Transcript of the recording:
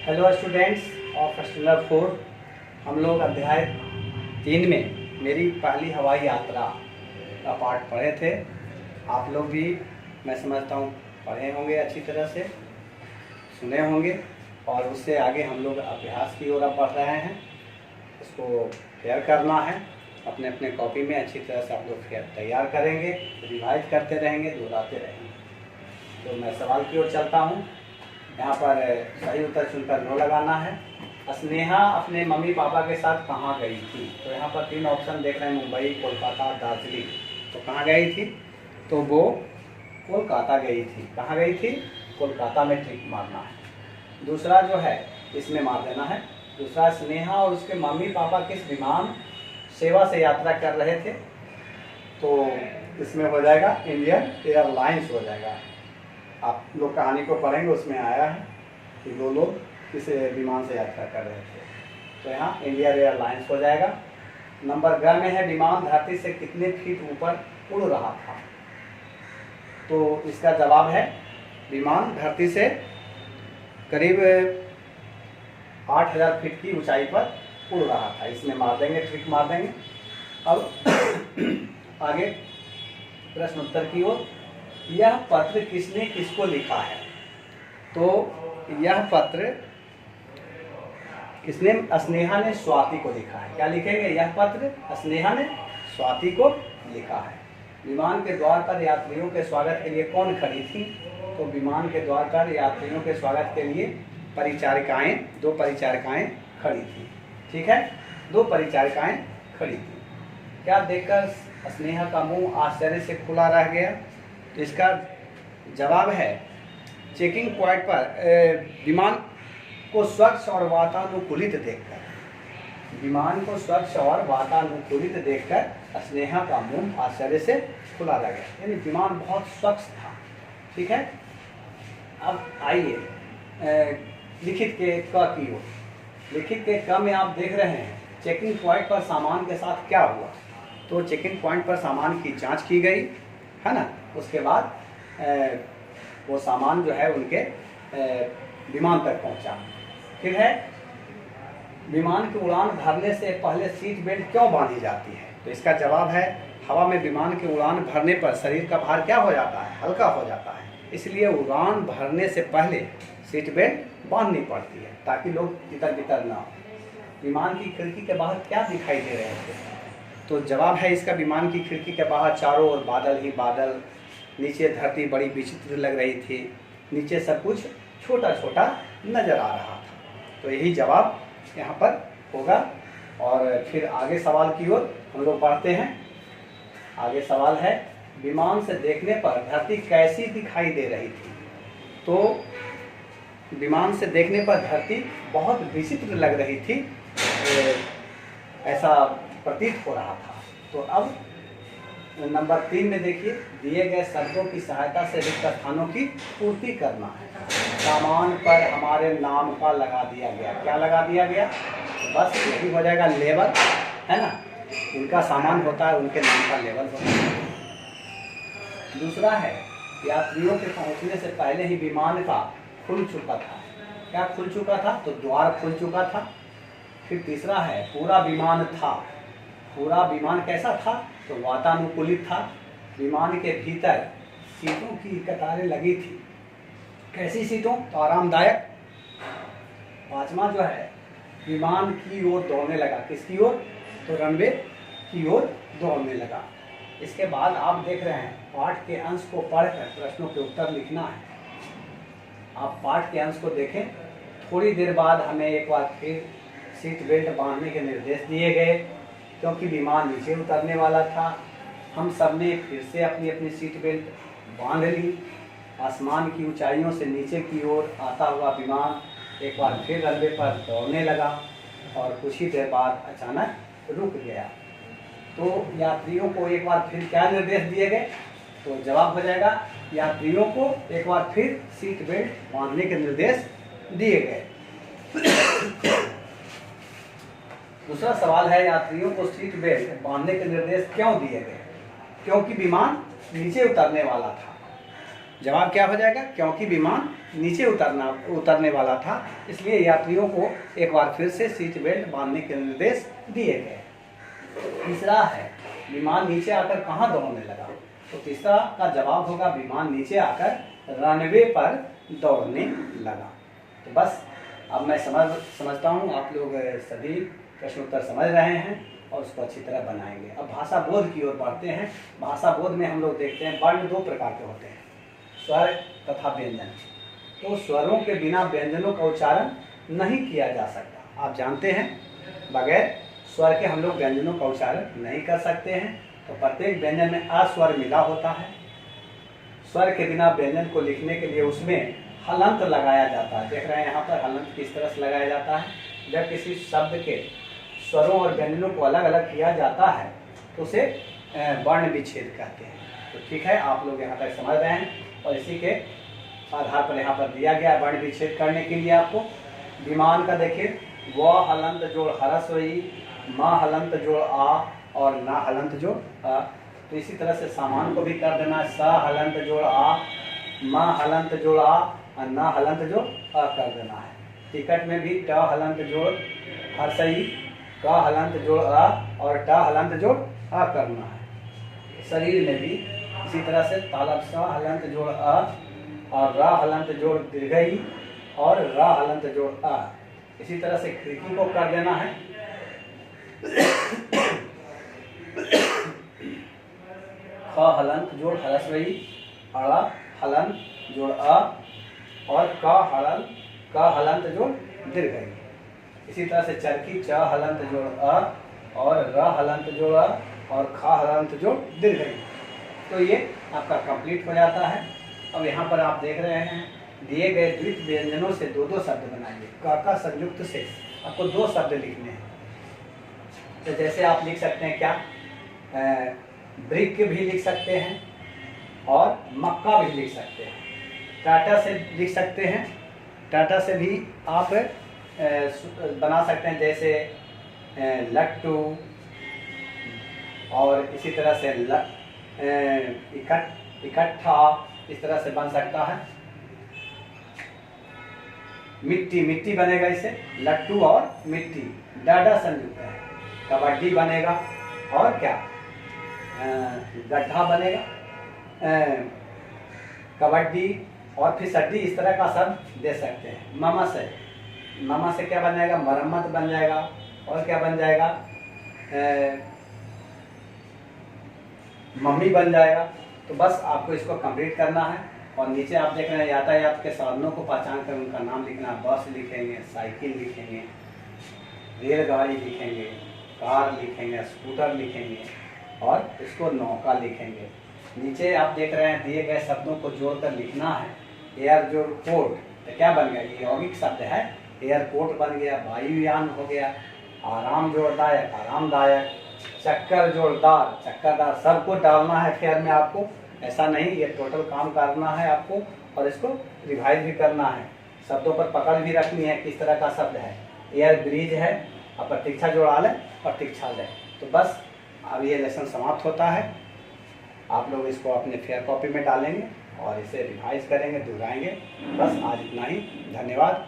Hello students of standard 4। हम लोग अध्याय 3 में मेरी पहली हवाई यात्रा का पाठ पढ़े थे। आप लोग भी मैं समझता हूँ पढ़े होंगे, अच्छी तरह से सुने होंगे और उससे आगे हम लोग अभ्यास की ओर बढ़ रहे हैं। इसको फेयर करना है, अपने अपने कॉपी में अच्छी तरह से आप लोग फेयर तैयार करेंगे, रिवाइज करते रहेंगे, दोहराते रहेंगे। तो मैं सवाल की ओर चलता हूँ। यहाँ पर सही उत्तर चुनकर नो लगाना है। स्नेहा अपने मम्मी पापा के साथ कहाँ गई थी? तो यहाँ पर 3 ऑप्शन देख रहे हैं, मुंबई, कोलकाता, दार्जिलिंग। तो कहाँ गई थी? तो वो कोलकाता गई थी। कहाँ गई थी? कोलकाता में टिक मारना है। दूसरा जो है इसमें मार देना है। दूसरा, स्नेहा और उसके मम्मी पापा किस विमान सेवा से यात्रा कर रहे थे? तो इसमें हो जाएगा इंडियन एयरलाइंस हो जाएगा। आप लोग कहानी को पढ़ेंगे, उसमें आया है कि 2 लोग किस विमान से यात्रा कर रहे थे। तो यहाँ इंडियन एयरलाइंस हो जाएगा। नंबर ग में है, विमान धरती से कितने फीट ऊपर उड़ रहा था? तो इसका जवाब है विमान धरती से करीब 8000 फीट की ऊंचाई पर उड़ रहा था। इसमें मार देंगे, ट्रिक मार देंगे। अब आगे प्रश्न उत्तर की ओर। यह पत्र किसने किसको लिखा है? तो यह पत्र किसने? स्नेहा ने स्वाति को लिखा है। क्या लिखेंगे? यह पत्र स्नेहा ने स्वाति को लिखा है। विमान के द्वार पर यात्रियों के स्वागत के लिए कौन खड़ी थी? तो विमान के द्वार पर यात्रियों के स्वागत के लिए परिचारिकाएं, 2 परिचारिकाएं खड़ी थी। ठीक है, 2 परिचारिकाएं खड़ी थी। क्या देखकर स्नेहा का मुंह आश्चर्य से खुला रह गया? तो इसका जवाब है चेकिंग पॉइंट पर विमान को स्वच्छ और वातानुकूलित देखकर। विमान को स्वच्छ और वातानुकूलित देखकर स्नेहा का मुंह आश्चर्य से खुला रह गया, यानी विमान बहुत स्वच्छ था। ठीक है, अब आइए लिखित के क की ओर। लिखित के क में आप देख रहे हैं चेकिंग पॉइंट पर सामान के साथ क्या हुआ? तो चेकिंग पॉइंट पर सामान की जांच की गई, है ना। उसके बाद वो सामान जो है उनके विमान तक पहुंचा। फिर है विमान की उड़ान भरने से पहले सीट बेल्ट क्यों बांधी जाती है? तो इसका जवाब है हवा में विमान की उड़ान भरने पर शरीर का भार क्या हो जाता है? हल्का हो जाता है। इसलिए उड़ान भरने से पहले सीट बेल्ट बांधनी पड़ती है ताकि लोग इधर बितर ना हो। विमान की खिड़की के बाहर क्या दिखाई दे रहे थे? तो जवाब है इसका विमान की खिड़की के बाहर चारों ओर बादल ही बादल, नीचे धरती बड़ी विचित्र लग रही थी, नीचे सब कुछ छोटा छोटा नजर आ रहा था। तो यही जवाब यहाँ पर होगा। और फिर आगे सवाल की ओर हम लोग बढ़ते हैं। आगे सवाल है विमान से देखने पर धरती कैसी दिखाई दे रही थी? तो विमान से देखने पर धरती बहुत विचित्र लग रही थी, ऐसा प्रतीत हो रहा था। तो अब नंबर 3 में देखिए, दिए गए शब्दों की सहायता से रिक्त स्थानों की पूर्ति करना है। सामान पर हमारे नाम का लगा दिया गया। क्या लगा दिया गया? बस यही हो जाएगा लेबल, है ना। इनका सामान होता है, उनके नाम का लेबल होता है। दूसरा है यात्रियों के पहुंचने से पहले ही विमान का खुल चुका था। क्या खुल चुका था? तो द्वार खुल चुका था। फिर तीसरा है पूरा विमान था। पूरा विमान कैसा था? तो वातानुकूलित था। विमान के भीतर सीटों की कतारें लगी थी। कैसी सीटों? तो आरामदायक। 5वां जो है विमान की ओर दौड़ने लगा। किसकी ओर? तो रनवे की ओर दौड़ने लगा। इसके बाद आप देख रहे हैं पाठ के अंश को पढ़कर प्रश्नों के उत्तर लिखना है। आप पाठ के अंश को देखें। थोड़ी देर बाद हमें एक बार फिर सीट बेल्ट बांधने के निर्देश दिए गए क्योंकि विमान नीचे उतरने वाला था। हम सब ने फिर से अपनी अपनी सीट बेल्ट बांध ली। आसमान की ऊंचाइयों से नीचे की ओर आता हुआ विमान एक बार फिर रनवे पर दौड़ने लगा और कुछ ही देर बाद अचानक रुक गया। तो यात्रियों को एक बार फिर क्या निर्देश दिए गए? तो जवाब हो जाएगा यात्रियों को एक बार फिर सीट बेल्ट बांधने के निर्देश दिए गए। दूसरा सवाल है यात्रियों को सीट बेल्ट बांधने के निर्देश क्यों दिए गए? क्योंकि विमान नीचे उतरने वाला था। जवाब क्या हो जाएगा? क्योंकि विमान नीचे उतरने वाला था, इसलिए यात्रियों को एक बार फिर से सीट बेल्ट बांधने के निर्देश दिए गए। तीसरा है विमान नीचे आकर कहाँ दौड़ने लगा? तो तीसरा का जवाब होगा विमान नीचे आकर रनवे पर दौड़ने लगा। तो बस अब मैं समझता हूँ आप लोग सभी प्रश्न उत्तर समझ रहे हैं और उसको अच्छी तरह बनाएंगे। अब भाषा बोध की ओर बढ़ते हैं। भाषा बोध में हम लोग देखते हैं वर्ण दो प्रकार के होते हैं, स्वर तथा व्यंजन। तो स्वरों के बिना व्यंजनों का उच्चारण नहीं किया जा सकता। आप जानते हैं बगैर स्वर के हम लोग व्यंजनों का उच्चारण नहीं कर सकते हैं। तो प्रत्येक व्यंजन में अस्वर मिला होता है। स्वर के बिना व्यंजन को लिखने के लिए उसमें हलंत लगाया जाता है। देख रहे हैं यहाँ पर हलंत किस तरह से लगाया जाता है। जब किसी शब्द के स्वरों और व्यंजनों को अलग अलग किया जाता है तो उसे वर्ण विच्छेद कहते हैं। तो ठीक है, आप लोग यहाँ तक समझ रहे हैं और इसी के आधार पर यहाँ पर दिया गया वर्ण विच्छेद करने के लिए आपको। विमान का देखिए, व हलंत जोड़ ह्रस्व ई, माँ हलंत जोड़ आ और ना हलंत जोड़ आ। तो इसी तरह से सामान को भी कर देना, स हलंत जोड़ आ, माँ हलंत जोड़ आ और ना हलंत जोड़ आ कर देना है। टिकट में भी ट हलंत जोड़ ह्रस्व ई, क हलंत जोड़ आ और ट हलंत जोड़ आ करना है। शरीर में भी इसी तरह से तालब स हलंत जोड़ आ और र हलंत जोड़ दीर्घ ई और र हलंत जोड़ आ। इसी तरह से खिड़की को कर देना है ख हलंत जोड़ ह्रस्व ई, अड़ा हलंत जोड़ अ और क हलंत जोड़ दीर्घ ई। इसी तरह से चरखी च हलंत जोड़ अ और र हलंत जोड़ अ और ख हलंत जोड़ दीर्घ ई। तो ये आपका कंप्लीट हो जाता है। अब यहाँ पर आप देख रहे हैं दिए गए द्वित व्यंजनों से दो दो शब्द बनाइए। क संयुक्त से आपको दो शब्द लिखने हैं। तो जैसे आप लिख सकते हैं क्या, ब्रिक भी लिख सकते हैं और मक्का भी लिख सकते हैं। टाटा से लिख सकते हैं, टाटा से भी आप बना सकते हैं, जैसे लट्टू और इसी तरह से इकट्ठा, इस तरह से बन सकता है। मिट्टी, मिट्टी बनेगा इससे, लट्टू और मिट्टी, डाडा संयुक्त है। कबड्डी बनेगा और क्या, गड्ढा बनेगा, कबड्डी और फिसड्डी, इस तरह का शब्द दे सकते हैं। मामा से क्या बन जाएगा, मरम्मत बन जाएगा और क्या बन जाएगा, मम्मी बन जाएगा। तो बस आपको इसको कंप्लीट करना है। और नीचे आप देख रहे हैं यातायात के साधनों को पहचान कर उनका नाम लिखना। बस लिखेंगे, साइकिल लिखेंगे, रेलगाड़ी लिखेंगे, कार लिखेंगे, स्कूटर लिखेंगे और इसको नौका लिखेंगे। नीचे आप देख रहे हैं दिए गए शब्दों को जोड़कर लिखना है। एयर जोड़ पोर्ट, तो क्या बन गया, ये यौगिक शब्द है, एयरपोर्ट बन गया। वायुयान हो गया, आराम जोड़दायक, आरामदायक। चक्कर जोड़दार, चक्करदार, सबको डालना है फेयर में आपको। ऐसा नहीं, ये टोटल काम करना है आपको और इसको रिवाइज भी करना है। शब्दों पर पकड़ भी रखनी है किस तरह का शब्द है। एयर ब्रिज है, अब प्रतीक्षा जोड़ा लें, प्रतीक्षालय। तो बस अब ये लेसन समाप्त होता है। आप लोग इसको अपने फेयर कॉपी में डालेंगे और इसे रिवाइज करेंगे, दोहराएंगे। बस आज इतना ही, धन्यवाद।